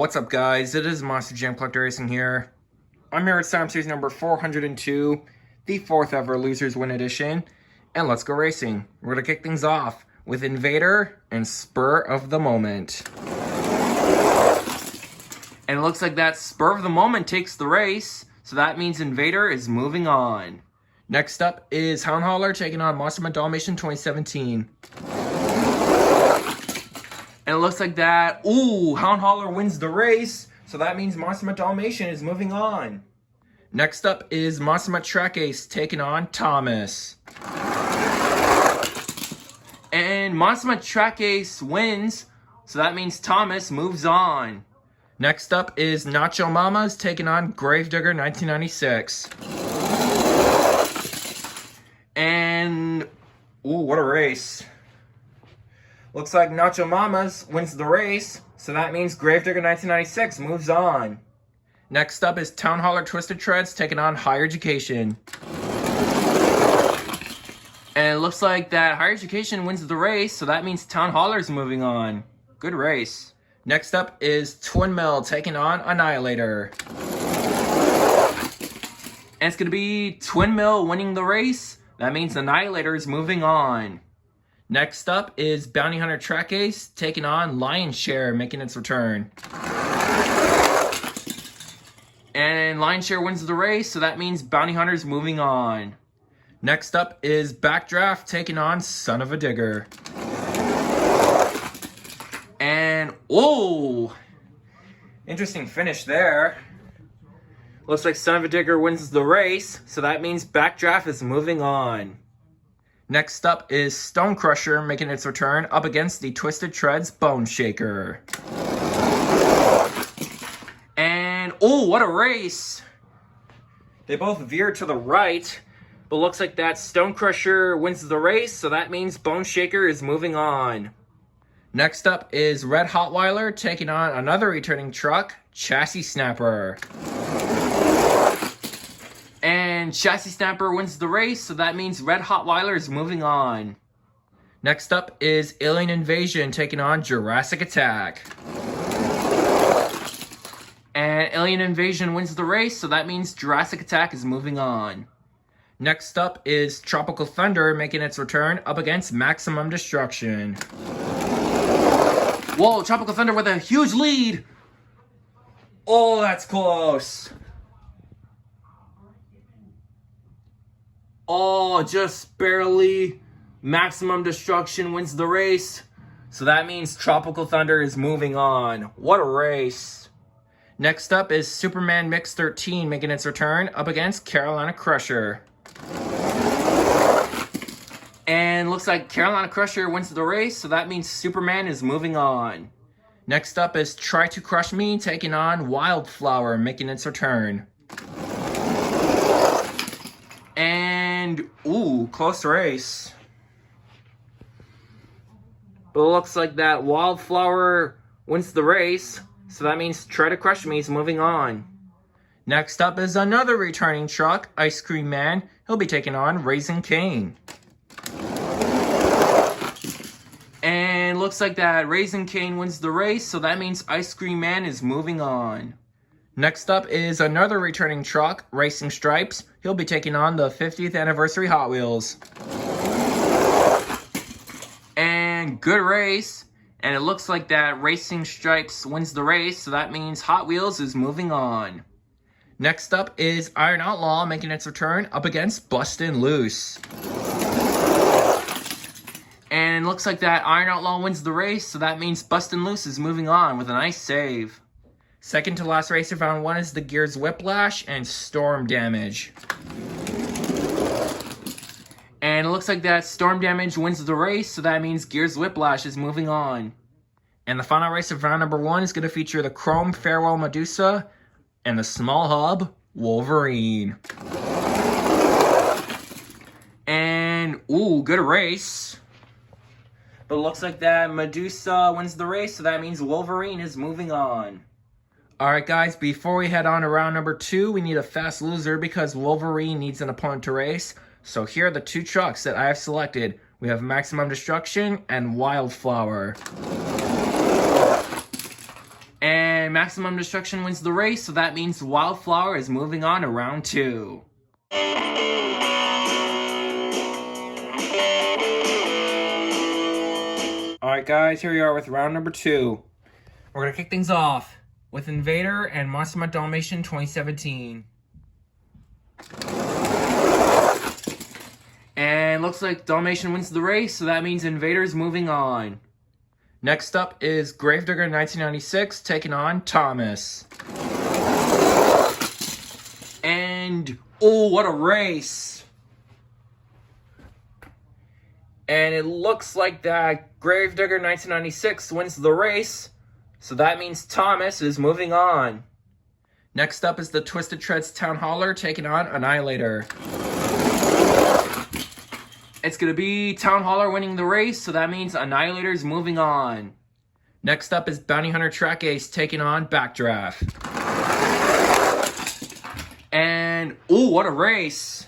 What's up, guys? It is Monster Jam Collector Racing here. I'm here at Slam Series number 402, the 4th ever Losers Win Edition, and let's go racing. We're going to kick things off with Invader and Spur of the Moment. And it looks like that Spur of the Moment takes the race, so that means Invader is moving on. Next up is Hound Holler taking on Monster Mutt Dalmatian 2017. And it looks like that, Hound Holler wins the race, so that means Monster Mutt Dalmatian is moving on. Next up is Monster Mutt Track Ace taking on Thomas. And Monster Mutt Track Ace wins, so that means Thomas moves on. Next up is Nacho Mamas taking on Gravedigger 1996. And, what a race. Looks like Nacho Mamas wins the race, so that means Gravedigger 1996 moves on. Next up is Town Holler Twisted Treads taking on Higher Education. And it looks like that Higher Education wins the race, so that means Town Holler's moving on. Good race. Next up is Twin Mill taking on Annihilator. And it's going to be Twin Mill winning the race. That means Annihilator is moving on. Next up is Bounty Hunter Track Ace taking on Lion's Share, making its return. And Lion's Share wins the race, so that means Bounty Hunter's moving on. Next up is Backdraft taking on Son of a Digger. And, interesting finish there. Looks like Son of a Digger wins the race, so that means Backdraft is moving on. Next up is Stone Crusher making its return up against the Twisted Treads Bone Shaker. And, what a race! They both veer to the right, but looks like that Stone Crusher wins the race, so that means Bone Shaker is moving on. Next up is Red Hotweiler taking on another returning truck, Chassis Snapper. And Chassis Snapper wins the race, so that means Red Hotweiler is moving on. Next up is Alien Invasion taking on Jurassic Attack. And Alien Invasion wins the race, so that means Jurassic Attack is moving on. Next up is Tropical Thunder making its return up against Maximum Destruction. Whoa, Tropical Thunder with a huge lead! Oh, that's close! Just barely. Maximum Destruction wins the race. So that means Tropical Thunder is moving on. What a race. Next up is Superman Mix 13 making its return up against Carolina Crusher. And looks like Carolina Crusher wins the race, so that means Superman is moving on. Next up is Try to Crush Me taking on Wildflower making its return. And, close race. But it looks like that Wildflower wins the race, so that means Try to Crush Me is moving on. Next up is another returning truck, Ice Cream Man. He'll be taking on Raising Cane. And looks like that Raising Cane wins the race, so that means Ice Cream Man is moving on. Next up is another returning truck, Racing Stripes. He'll be taking on the 50th Anniversary Hot Wheels. And good race. And it looks like that Racing Stripes wins the race, so that means Hot Wheels is moving on. Next up is Iron Outlaw making its return up against Bustin' Loose. And it looks like that Iron Outlaw wins the race, so that means Bustin' Loose is moving on with a nice save. Second to last race of round 1 is the Gears Whiplash and Storm Damage. And it looks like that Storm Damage wins the race, so that means Gears Whiplash is moving on. And the final race of round number 1 is going to feature the Chrome Farewell Medusa and the Small Hub Wolverine. And, good race. But it looks like that Medusa wins the race, so that means Wolverine is moving on. Alright guys, before we head on to round number 2, we need a fast loser because Wolverine needs an opponent to race. So here are the two trucks that I have selected. We have Maximum Destruction and Wildflower. And And Maximum Destruction wins the race, so that means Wildflower is moving on to round 2. Alright guys, here we are with round number 2. We're going to kick things off with Invader and Monster Mutt Dalmatian 2017. And looks like Dalmatian wins the race, so that means Invader's moving on. Next up is Gravedigger 1996 taking on Thomas. And, oh, what a race! And it looks like that Gravedigger 1996 wins the race, so that means Thomas is moving on. Next up is the Twisted Treads Town Hauler taking on Annihilator. It's going to be Town Hauler winning the race, so that means Annihilator's moving on. Next up is Bounty Hunter Track Ace taking on Backdraft. And, ooh, what a race.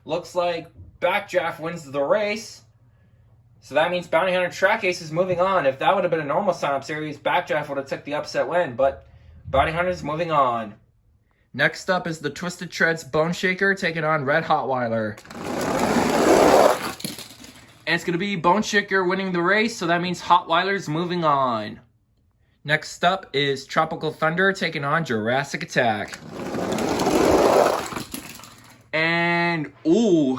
Looks like Backdraft wins the race, so that means Bounty Hunter Track Ace is moving on. If that would have been a normal sign-up series, Backdraft would have took the upset win, but Bounty Hunter's moving on. Next up is the Twisted Treads Bone Shaker taking on Red Hotweiler. And it's going to be Bone Shaker winning the race, so that means Hotweiler's moving on. Next up is Tropical Thunder taking on Jurassic Attack. And, ooh,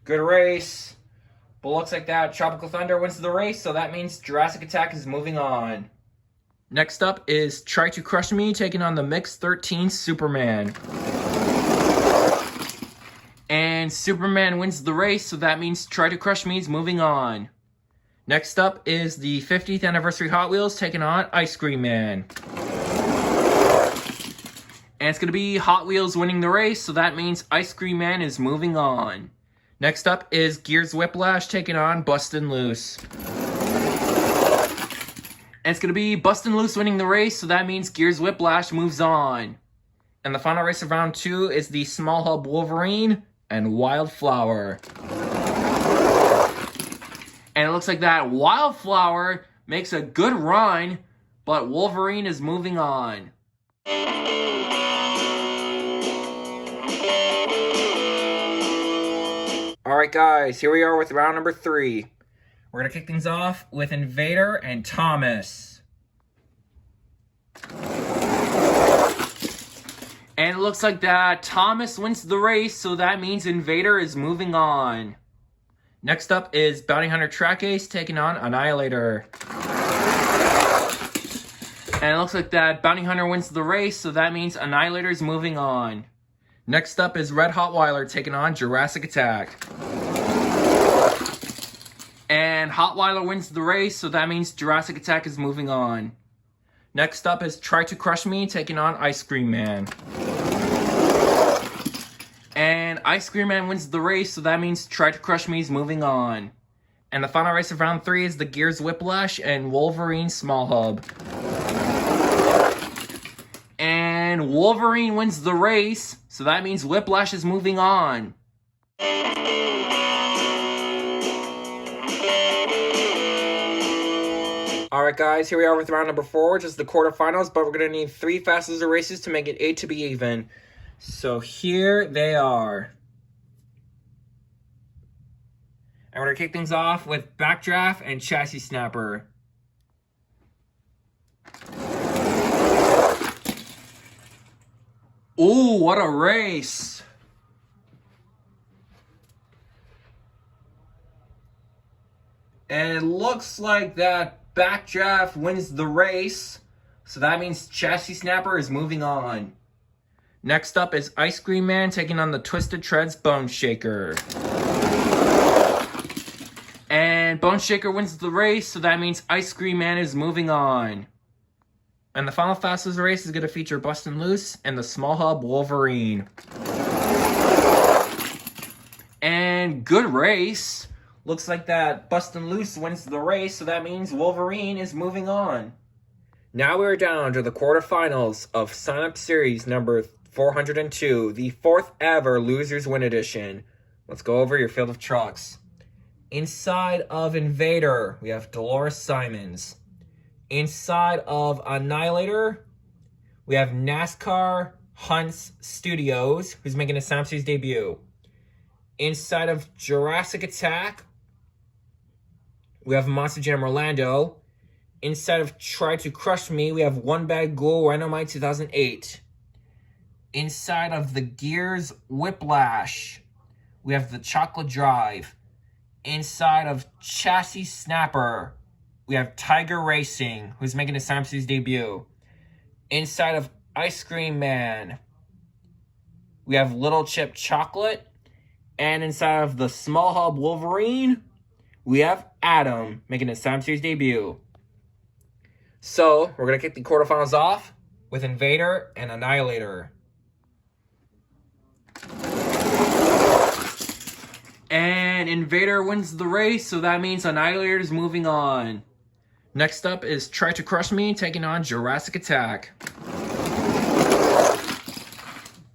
good race. But looks like that Tropical Thunder wins the race, so that means Jurassic Attack is moving on. Next up is Try to Crush Me taking on the Mix 13 Superman. And Superman wins the race, so that means Try to Crush Me is moving on. Next up is the 50th Anniversary Hot Wheels taking on Ice Cream Man. And it's going to be Hot Wheels winning the race, so that means Ice Cream Man is moving on. Next up is Gears Whiplash taking on Bustin' Loose. And it's going to be Bustin' Loose winning the race, so that means Gears Whiplash moves on. And the final race of round 2 is the Small Hub Wolverine and Wildflower. And it looks like that Wildflower makes a good run, but Wolverine is moving on. Alright guys, here we are with round number 3. We're going to kick things off with Invader and Thomas. And it looks like that Thomas wins the race, so that means Invader is moving on. Next up is Bounty Hunter Track Ace taking on Annihilator. And it looks like that Bounty Hunter wins the race, so that means Annihilator is moving on. Next up is Red Hotweiler taking on Jurassic Attack. And Hotweiler wins the race, so that means Jurassic Attack is moving on. Next up is Try to Crush Me taking on Ice Cream Man. And Ice Cream Man wins the race, so that means Try to Crush Me is moving on. And the final race of round 3 is the Gears Whiplash and Wolverine Small Hub. And Wolverine wins the race, so that means Whiplash is moving on. Alright guys, here we are with round number 4, which is the quarterfinals, but we're going to need 3 fast loser races to make it 8 to be even. So here they are. And we're going to kick things off with Backdraft and Chassis Snapper. Ooh, what a race! And it looks like that Backdraft wins the race, so that means Chassis Snapper is moving on. Next up is Ice Cream Man taking on the Twisted Treads Bone Shaker. And Bone Shaker wins the race, so that means Ice Cream Man is moving on. And the final fast loser race is going to feature Bustin' Loose and the Small Hub Wolverine. And good race. Looks like that Bustin' Loose wins the race, so that means Wolverine is moving on. Now we're down to the quarterfinals of Sign Up Series number 402, the 4th ever Losers Win Edition. Let's go over your field of trucks. Inside of Invader, we have Dolores Simons. Inside of Annihilator, we have NASCAR Hunts Studios, who's making a Slam Series debut. Inside of Jurassic Attack, we have Monster Jam Orlando. Inside of Try to Crush Me, we have One Bad Ghoul Rhinomite 2008. Inside of the Gears Whiplash, we have the Chocolate Drive. Inside of Chassis Snapper, we have Tiger Racing, who's making a Slam Series debut. Inside of Ice Cream Man, we have Little Chip Chocolate. And inside of the Small Hub Wolverine, we have Adam making his Slam Series debut. So, we're going to kick the quarterfinals off with Invader and Annihilator. And Invader wins the race, so that means Annihilator is moving on. Next up is Try to Crush Me taking on Jurassic Attack.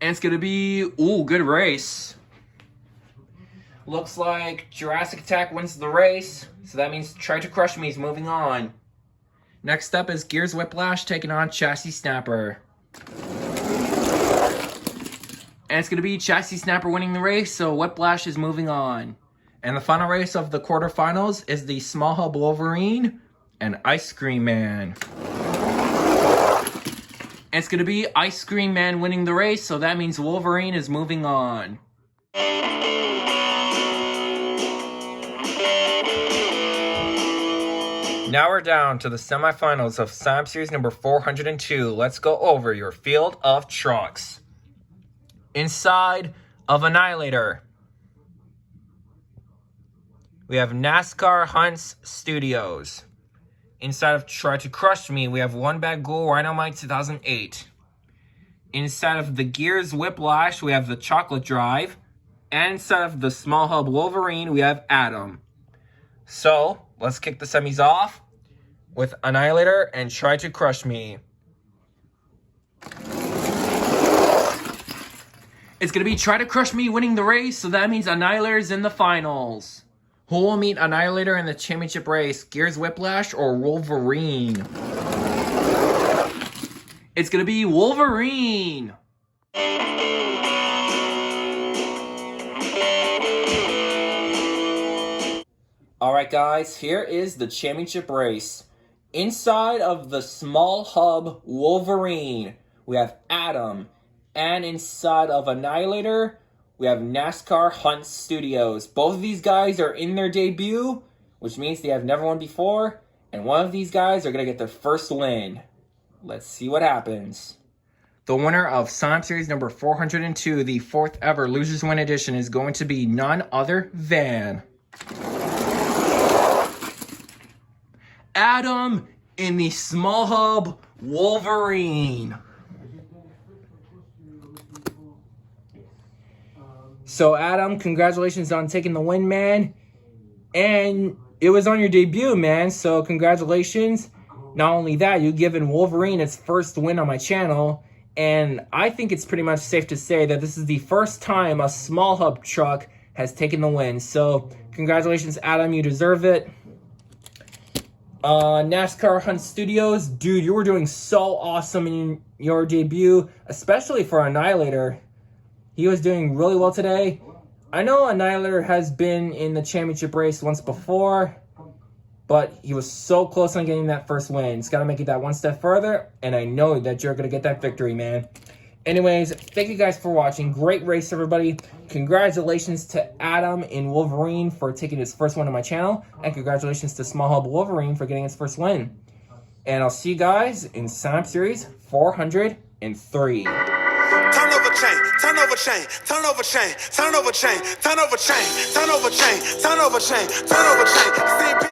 And it's going to be, good race. Looks like Jurassic Attack wins the race, so that means Try to Crush Me is moving on. Next up is Gears Whiplash taking on Chassis Snapper. And it's going to be Chassis Snapper winning the race, so Whiplash is moving on. And the final race of the quarterfinals is the Small Hub Wolverine and Ice Cream Man. And it's going to be Ice Cream Man winning the race, so that means Wolverine is moving on. Now we're down to the semifinals of Slam Series number 402. Let's go over your field of trucks. Inside of Annihilator, we have NASCAR Hunts Studios. Inside of Try to Crush Me, we have One Bad Ghoul Rhinomite 2008. Inside of the Gears Whiplash, we have the Chocolate Drive. And inside of the Small Hub Wolverine, we have Adam. So, let's kick the semis off with Annihilator and Try to Crush Me. It's going to be Try to Crush Me winning the race, so that means Annihilator is in the finals. Who will meet Annihilator in the championship race, Gears Whiplash or Wolverine? It's going to be Wolverine. Alright guys, here is the championship race. Inside of the Small Hub Wolverine, we have Adam. And inside of Annihilator, we have NASCAR Hunt Studios. Both of these guys are in their debut, which means they have never won before. And one of these guys are going to get their first win. Let's see what happens. The winner of Slam Series number 402, the fourth ever Losers Win edition, is going to be none other than Adam in the Small Hub Wolverine. So, Adam, congratulations on taking the win, man. And it was on your debut, man. So, congratulations. Not only that, you've given Wolverine its first win on my channel. And I think it's pretty much safe to say that this is the first time a Small Hub truck has taken the win. So, congratulations, Adam. You deserve it. NASCAR Hunt Studios. Dude, you were doing so awesome in your debut, especially for Annihilator. He was doing really well today. I know Annihilator has been in the championship race once before, but he was so close on getting that first win. He's got to make it that one step further, and I know that you're going to get that victory, man. Anyways, thank you guys for watching. Great race, everybody. Congratulations to Adam in Wolverine for taking his first win on my channel, and congratulations to Small Hub Wolverine for getting his first win. And I'll see you guys in Slam Series 403. Turn over chain, turn over chain, turn over chain, turn over chain, turn over chain, turn over chain, turn over chain, turn over chain.